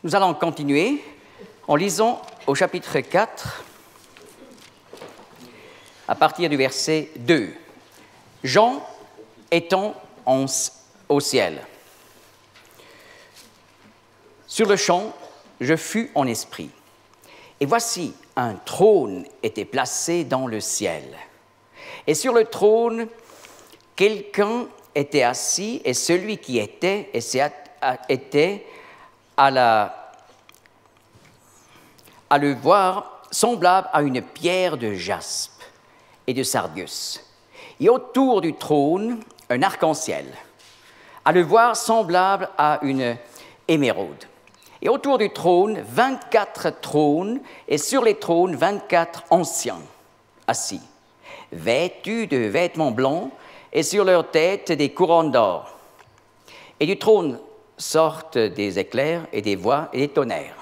Nous allons continuer en lisant au chapitre 4, à partir du verset 2. Jean étant au ciel. Sur le champ, je fus en esprit. Et voici, un trône était placé dans le ciel. Et sur le trône, quelqu'un était assis, et celui qui était à le voir semblable à une pierre de jaspe et de sardius. Et autour du trône, un arc-en-ciel. À le voir semblable à une émeraude. Et autour du trône, 24 trônes, et sur les trônes, 24 anciens assis, vêtus de vêtements blancs, et sur leurs têtes des couronnes d'or. Et du trône sortent des éclairs et des voix et des tonnerres.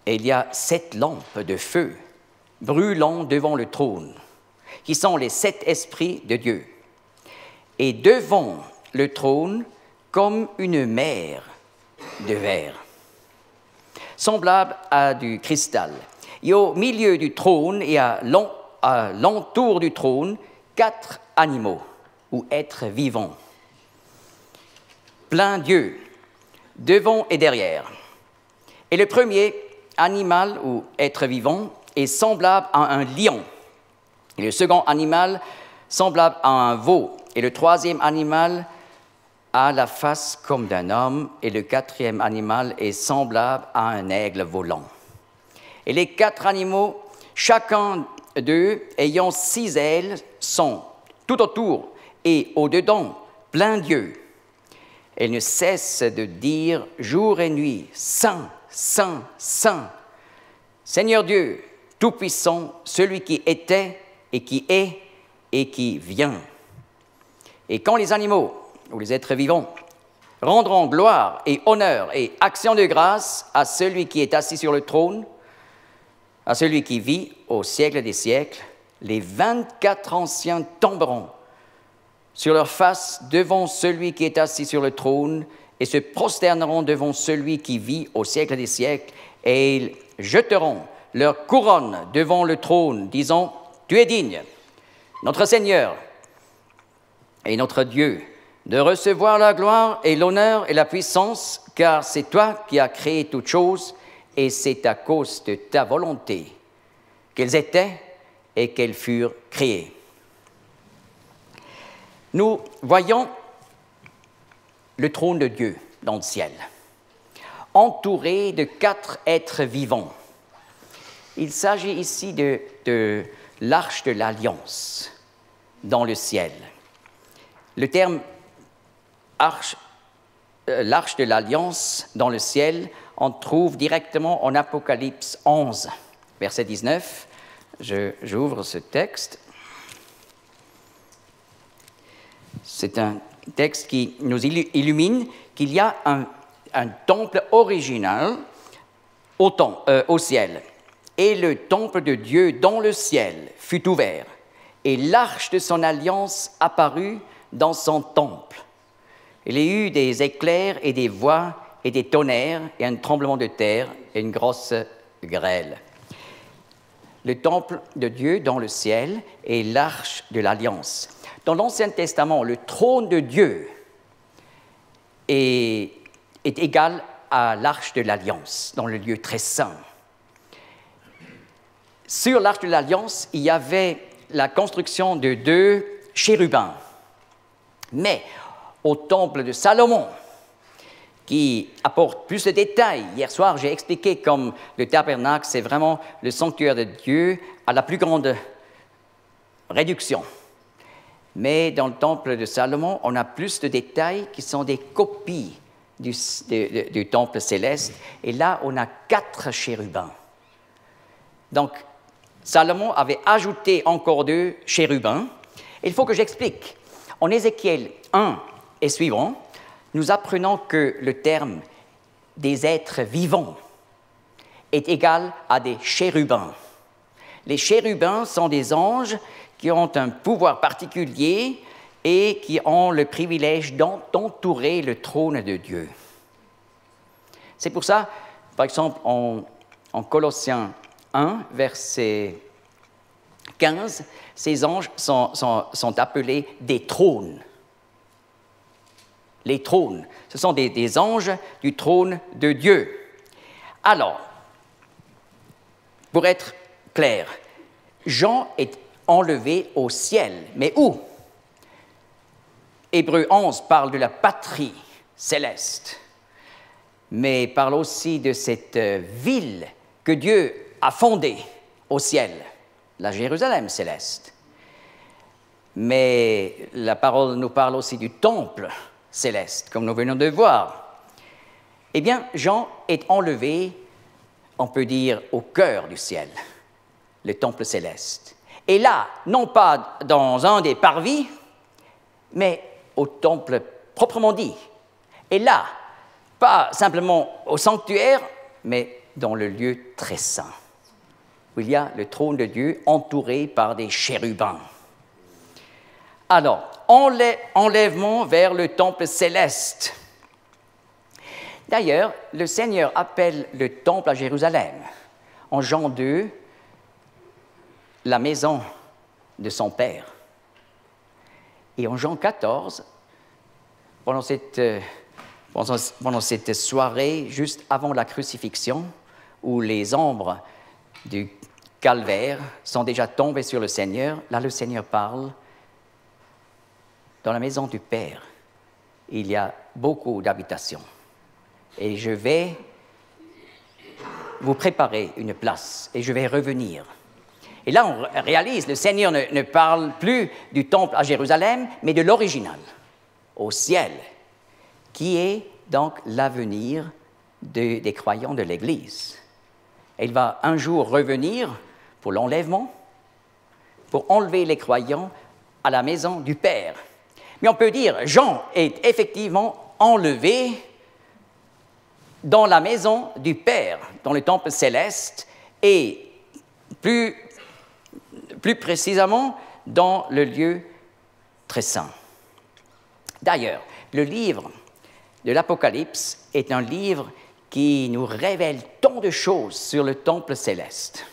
Et il y a 7 lampes de feu brûlant devant le trône, qui sont les 7 esprits de Dieu. Et devant le trône, comme une mer de verre, semblable à du cristal. Et au milieu du trône et à l'entour du trône, 4 animaux ou êtres vivants, plein d'yeux, devant et derrière. Et le premier animal ou être vivant est semblable à un lion. Et le second animal semblable à un veau. Et le troisième animal a la face comme d'un homme. Et le quatrième animal est semblable à un aigle volant. Et les 4 animaux, chacun d'eux ayant 6 ailes, sont tout autour et au-dedans plein d'yeux. Elles ne cessent de dire jour et nuit, Saint, Saint, Saint, Seigneur Dieu, Tout-Puissant, celui qui était et qui est et qui vient. Et quand les animaux ou les êtres vivants rendront gloire et honneur et action de grâce à celui qui est assis sur le trône, à celui qui vit au siècle des siècles, les 24 anciens tomberont sur leur face devant celui qui est assis sur le trône et se prosterneront devant celui qui vit au siècle des siècles, et ils jeteront leur couronne devant le trône, disant « Tu es digne, notre Seigneur et notre Dieu, de recevoir la gloire et l'honneur et la puissance, car c'est toi qui as créé toutes choses, et c'est à cause de ta volonté qu'elles étaient et qu'elles furent créées. » Nous voyons le trône de Dieu dans le ciel, entouré de 4 êtres vivants. Il s'agit ici de l'arche de l'Alliance dans le ciel. Le terme l'arche de l'Alliance dans le ciel, on trouve directement en Apocalypse 11, verset 19. J'ouvre ce texte. C'est un texte qui nous illumine qu'il y a un temple original au ciel. Et le temple de Dieu dans le ciel fut ouvert, et l'arche de son alliance apparut dans son temple. Il y eut des éclairs et des voix et des tonnerres et un tremblement de terre et une grosse grêle. Le temple de Dieu dans le ciel est l'arche de l'alliance. Dans l'Ancien Testament, le trône de Dieu est égal à l'arche de l'Alliance, dans le lieu très saint. Sur l'arche de l'Alliance, il y avait la construction de 2 chérubins. Mais au temple de Salomon, qui apporte plus de détails, hier soir j'ai expliqué comme le tabernacle, c'est vraiment le sanctuaire de Dieu à la plus grande réduction. Mais dans le temple de Salomon, on a plus de détails qui sont des copies du temple céleste. Et là, on a 4 chérubins. Donc, Salomon avait ajouté encore 2 chérubins. Il faut que j'explique. En Ézéchiel 1 et suivant, nous apprenons que le terme des êtres vivants est égal à des chérubins. Les chérubins sont des anges qui ont un pouvoir particulier et qui ont le privilège d'entourer le trône de Dieu. C'est pour ça, par exemple, en Colossiens 1, verset 15, ces anges sont appelés des trônes. Les trônes, ce sont des anges du trône de Dieu. Alors, pour être clair, Jean est enlevé au ciel. Mais où? Hébreux 11 parle de la patrie céleste, mais parle aussi de cette ville que Dieu a fondée au ciel, la Jérusalem céleste. Mais la parole nous parle aussi du temple céleste, comme nous venons de voir. Eh bien, Jean est enlevé, on peut dire, au cœur du ciel, le temple céleste. Et là, non pas dans un des parvis, mais au temple proprement dit. Et là, pas simplement au sanctuaire, mais dans le lieu très saint, où il y a le trône de Dieu entouré par des chérubins. Alors, enlèvement vers le temple céleste. D'ailleurs, le Seigneur appelle le temple à Jérusalem, en Jean 2, la maison de son Père. Et en Jean 14, pendant cette soirée, juste avant la crucifixion, où les ombres du calvaire sont déjà tombées sur le Seigneur, là le Seigneur parle. Dans la maison du Père, il y a beaucoup d'habitations. Et je vais vous préparer une place et je vais revenir. Et là, on réalise, le Seigneur ne parle plus du temple à Jérusalem, mais de l'original, au ciel, qui est donc l'avenir des croyants de l'Église. Et il va un jour revenir pour l'enlèvement, pour enlever les croyants à la maison du Père. Mais on peut dire, Jean est effectivement enlevé dans la maison du Père, dans le temple céleste, et plus précisément dans le lieu très saint. D'ailleurs, le livre de l'Apocalypse est un livre qui nous révèle tant de choses sur le temple céleste.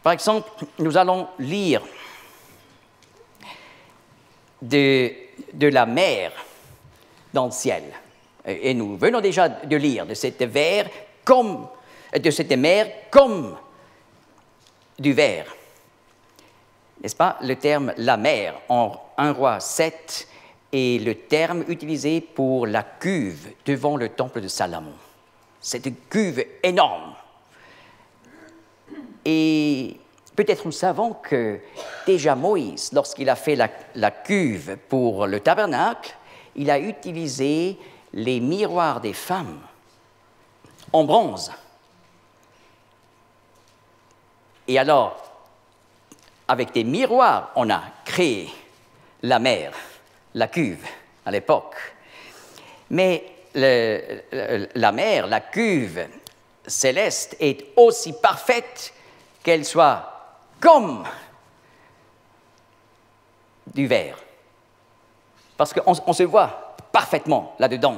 Par exemple, nous allons lire de la mer dans le ciel. Et nous venons déjà de lire de cette mer comme du verre. N'est-ce pas? Le terme « la mer » en 1 Roi 7 est le terme utilisé pour la cuve devant le temple de Salomon. Cette cuve énorme. Et peut-être nous savons que déjà Moïse, lorsqu'il a fait la cuve pour le tabernacle, il a utilisé les miroirs des femmes en bronze. Et alors, avec des miroirs, on a créé la mer, la cuve à l'époque. Mais la mer, la cuve céleste est aussi parfaite qu'elle soit comme du verre. Parce qu'on se voit parfaitement là-dedans.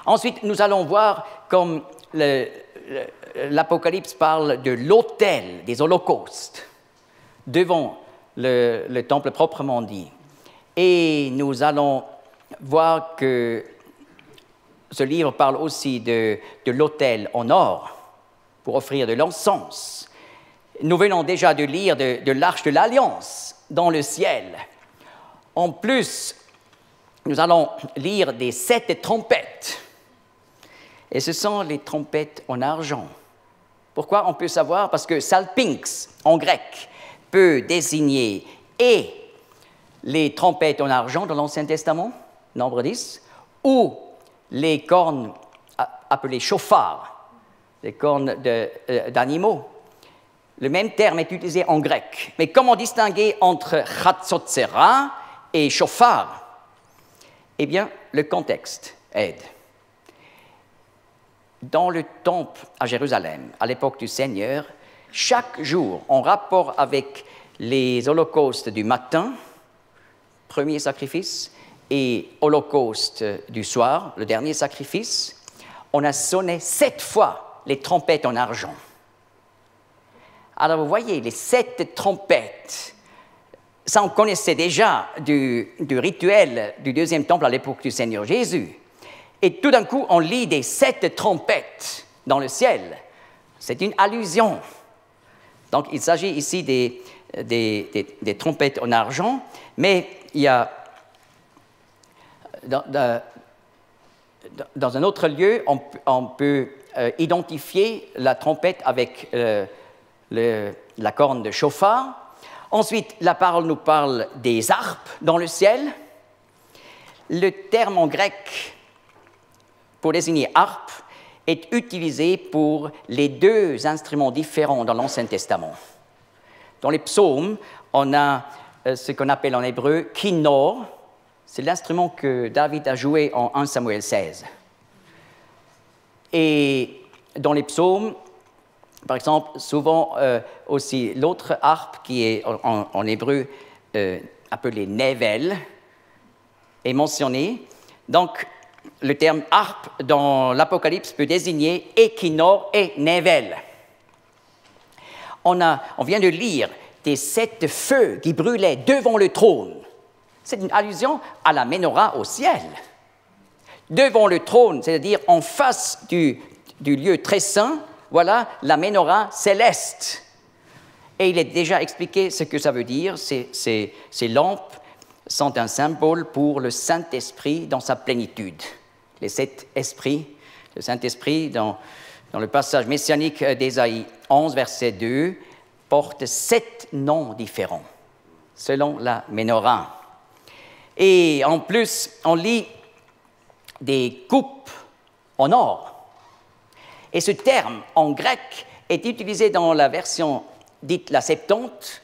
Ensuite, nous allons voir comme l'Apocalypse parle de l'autel des holocaustes devant le temple proprement dit. Et nous allons voir que ce livre parle aussi de l'autel en or pour offrir de l'encens. Nous venons déjà de lire de l'Arche de l'Alliance dans le ciel. En plus, nous allons lire des 7 trompettes. Et ce sont les trompettes en argent. Pourquoi on peut savoir? Parce que salpinx, en grec, peut désigner et les trompettes en argent dans l'Ancien Testament, nombre 10, ou les cornes appelées chauffards, les cornes d'animaux. Le même terme est utilisé en grec. Mais comment distinguer entre chatzotzera et chauffard? Eh bien, le contexte aide. Dans le temple à Jérusalem, à l'époque du Seigneur, chaque jour, en rapport avec les holocaustes du matin, premier sacrifice, et holocauste du soir, le dernier sacrifice, on a sonné 7 fois les trompettes en argent. Alors vous voyez, les 7 trompettes, ça on connaissait déjà du rituel du deuxième temple à l'époque du Seigneur Jésus. Et tout d'un coup, on lit des 7 trompettes dans le ciel. C'est une allusion. Donc il s'agit ici des trompettes en argent, mais il y a, dans un autre lieu, on peut identifier la trompette avec la corne de chauffard. Ensuite, la parole nous parle des harpes dans le ciel. Le terme en grec pour désigner harpe est utilisé pour les 2 instruments différents dans l'Ancien Testament. Dans les psaumes, on a ce qu'on appelle en hébreu kinnor. C'est l'instrument que David a joué en 1 Samuel 16. Et dans les psaumes, par exemple, souvent aussi l'autre harpe qui est en hébreu appelée nevel est mentionné. Donc, le terme harpe dans l'Apocalypse peut désigner et kinnor et nevel. On vient de lire des 7 feux qui brûlaient devant le trône. C'est une allusion à la menorah au ciel. Devant le trône, c'est-à-dire en face du lieu très saint, voilà la menorah céleste. Et il est déjà expliqué ce que ça veut dire. Ces lampes sont un symbole pour le Saint-Esprit dans sa plénitude. Les 7 esprits, le Saint-Esprit, dans le passage messianique d'Ésaïe 11, verset 2, porte 7 noms différents, selon la menorah. Et en plus, on lit des coupes en or. Et ce terme, en grec, est utilisé dans la version dite la Septante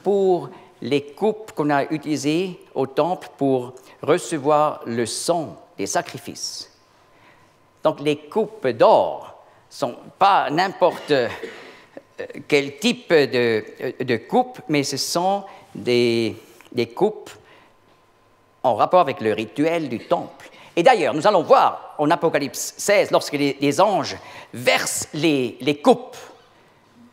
pour les coupes qu'on a utilisées au temple pour recevoir le sang des sacrifices. Donc les coupes d'or ne sont pas n'importe quel type de coupe, mais ce sont des coupes en rapport avec le rituel du temple. Et d'ailleurs, nous allons voir en Apocalypse 16, lorsque les anges versent les coupes,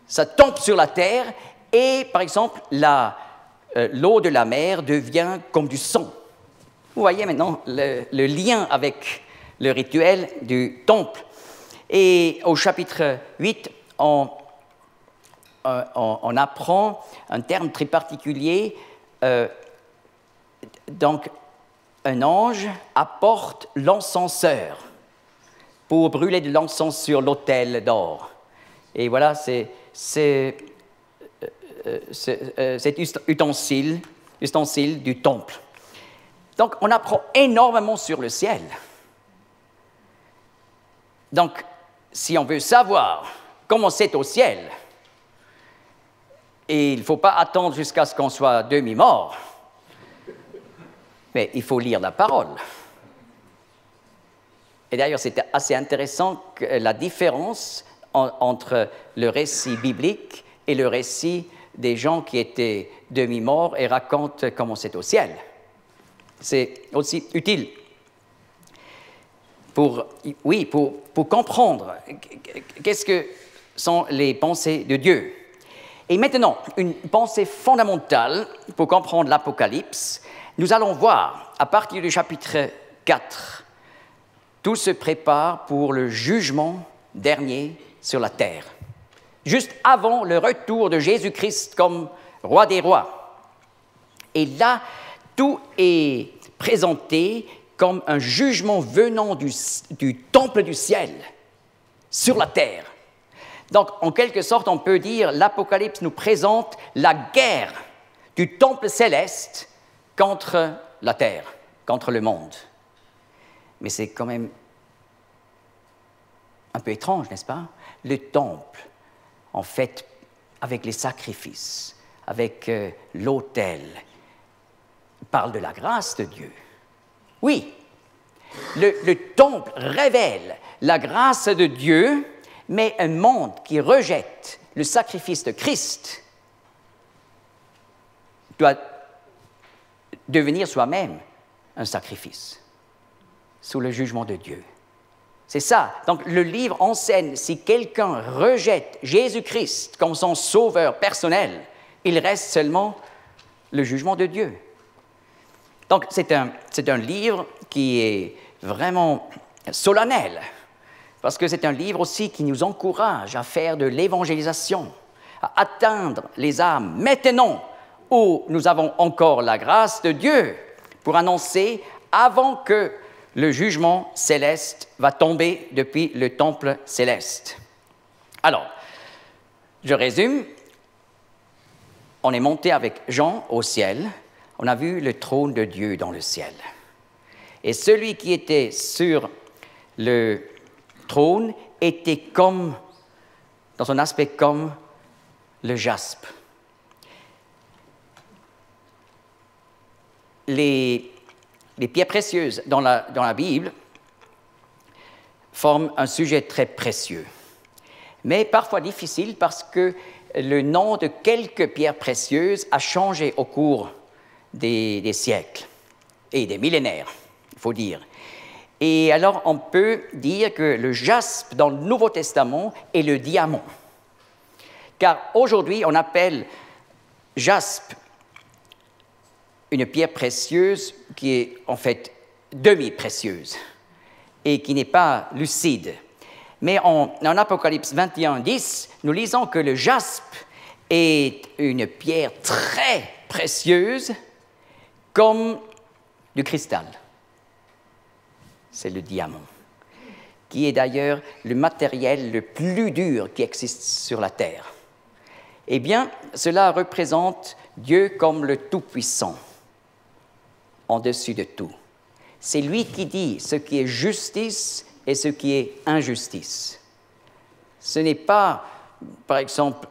ça tombe sur la terre et, par exemple, l'eau de la mer devient comme du sang. Vous voyez maintenant le lien avec le rituel du temple. Et au chapitre 8, on apprend un terme très particulier. Donc, un ange apporte l'encenseur pour brûler de l'encens sur l'autel d'or. Et voilà, c'est cet ustensile du temple. Donc, on apprend énormément sur le ciel. Donc, si on veut savoir comment c'est au ciel, et il ne faut pas attendre jusqu'à ce qu'on soit demi-mort, mais il faut lire la parole. Et d'ailleurs, c'est assez intéressant que la différence entre le récit biblique et le récit des gens qui étaient demi-morts et racontent comment c'est au ciel. C'est aussi utile pour comprendre qu'est-ce que sont les pensées de Dieu. Et maintenant, une pensée fondamentale pour comprendre l'Apocalypse. Nous allons voir, à partir du chapitre 4, tout se prépare pour le jugement dernier sur la terre, juste avant le retour de Jésus-Christ comme roi des rois. Et là, tout est présenté comme un jugement venant du temple du ciel sur la terre. Donc, en quelque sorte, on peut dire l'Apocalypse nous présente la guerre du temple céleste contre la terre, contre le monde. Mais c'est quand même un peu étrange, n'est-ce pas? Le temple, en fait, avec les sacrifices, avec l'autel, parle de la grâce de Dieu. Oui, le temple révèle la grâce de Dieu, mais un monde qui rejette le sacrifice de Christ doit devenir soi-même un sacrifice sous le jugement de Dieu. C'est ça. Donc le livre enseigne, si quelqu'un rejette Jésus-Christ comme son sauveur personnel, il reste seulement le jugement de Dieu. Donc c'est un livre qui est vraiment solennel, parce que c'est un livre aussi qui nous encourage à faire de l'évangélisation, à atteindre les âmes maintenant où nous avons encore la grâce de Dieu pour annoncer avant que le jugement céleste va tomber depuis le temple céleste. Alors, je résume. On est monté avec Jean au ciel. On a vu le trône de Dieu dans le ciel. Et celui qui était sur le trône était comme, dans son aspect comme le jaspe. Les pierres précieuses dans la Bible forment un sujet très précieux, mais parfois difficile parce que le nom de quelques pierres précieuses a changé au cours des siècles et des millénaires, il faut dire. Et alors on peut dire que le jaspe dans le Nouveau Testament est le diamant, car aujourd'hui on appelle jaspe une pierre précieuse qui est en fait demi-précieuse et qui n'est pas lucide. Mais en Apocalypse 21, 10, nous lisons que le jaspe est une pierre très précieuse comme du cristal. C'est le diamant, qui est d'ailleurs le matériel le plus dur qui existe sur la terre. Eh bien, cela représente Dieu comme le Tout-Puissant, en-dessus de tout. C'est lui qui dit ce qui est justice et ce qui est injustice. Ce n'est pas, par exemple,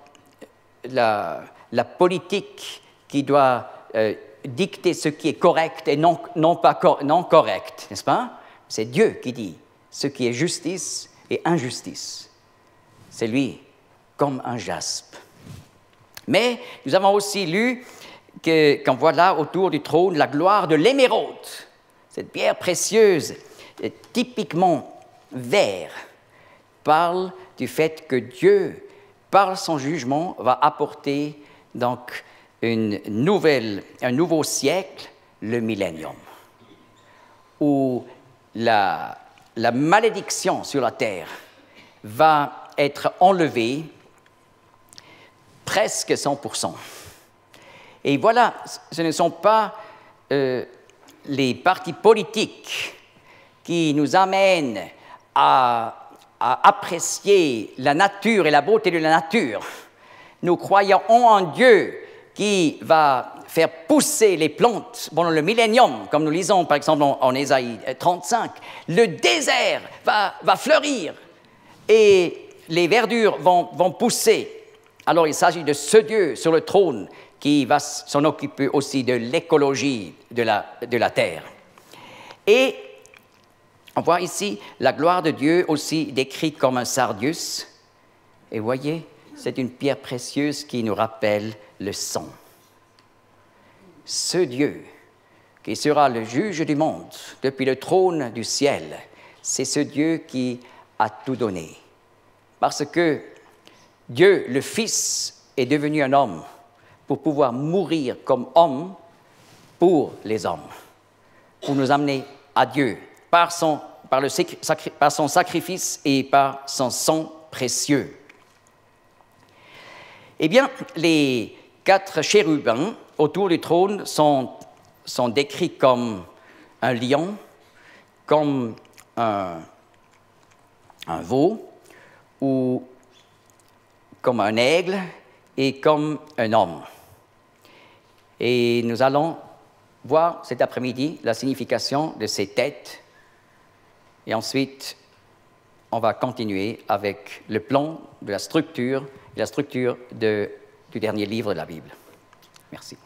la politique qui doit dicter ce qui est correct et non correct, n'est-ce pas? C'est Dieu qui dit ce qui est justice et injustice. C'est lui comme un jaspe. Mais nous avons aussi lu qu'on voit là autour du trône la gloire de l'émeraude, cette pierre précieuse, typiquement vert, parle du fait que Dieu, par son jugement, va apporter donc un nouveau siècle, le millénium, où la malédiction sur la terre va être enlevée presque 100%. Et voilà, ce ne sont pas les partis politiques qui nous amènent à apprécier la nature et la beauté de la nature. Nous croyons en un Dieu qui va faire pousser les plantes pendant le millénium, comme nous lisons par exemple en Ésaïe 35. Le désert va fleurir et les verdures vont pousser. Alors il s'agit de ce Dieu sur le trône qui va s'en occuper aussi de l'écologie de la terre. Et on voit ici la gloire de Dieu aussi décrite comme un sardius. Et voyez, c'est une pierre précieuse qui nous rappelle le sang. Ce Dieu qui sera le juge du monde depuis le trône du ciel, c'est ce Dieu qui a tout donné. Parce que Dieu, le Fils, est devenu un homme pour pouvoir mourir comme homme pour les hommes, pour nous amener à Dieu par son sacrifice et par son sang précieux. Eh bien, les 4 chérubins autour du trône sont décrits comme un lion, comme un veau, ou comme un aigle et comme un homme. Et nous allons voir cet après-midi la signification de ces têtes. Et ensuite, on va continuer avec le plan de la structure et la structure du dernier livre de la Bible. Merci.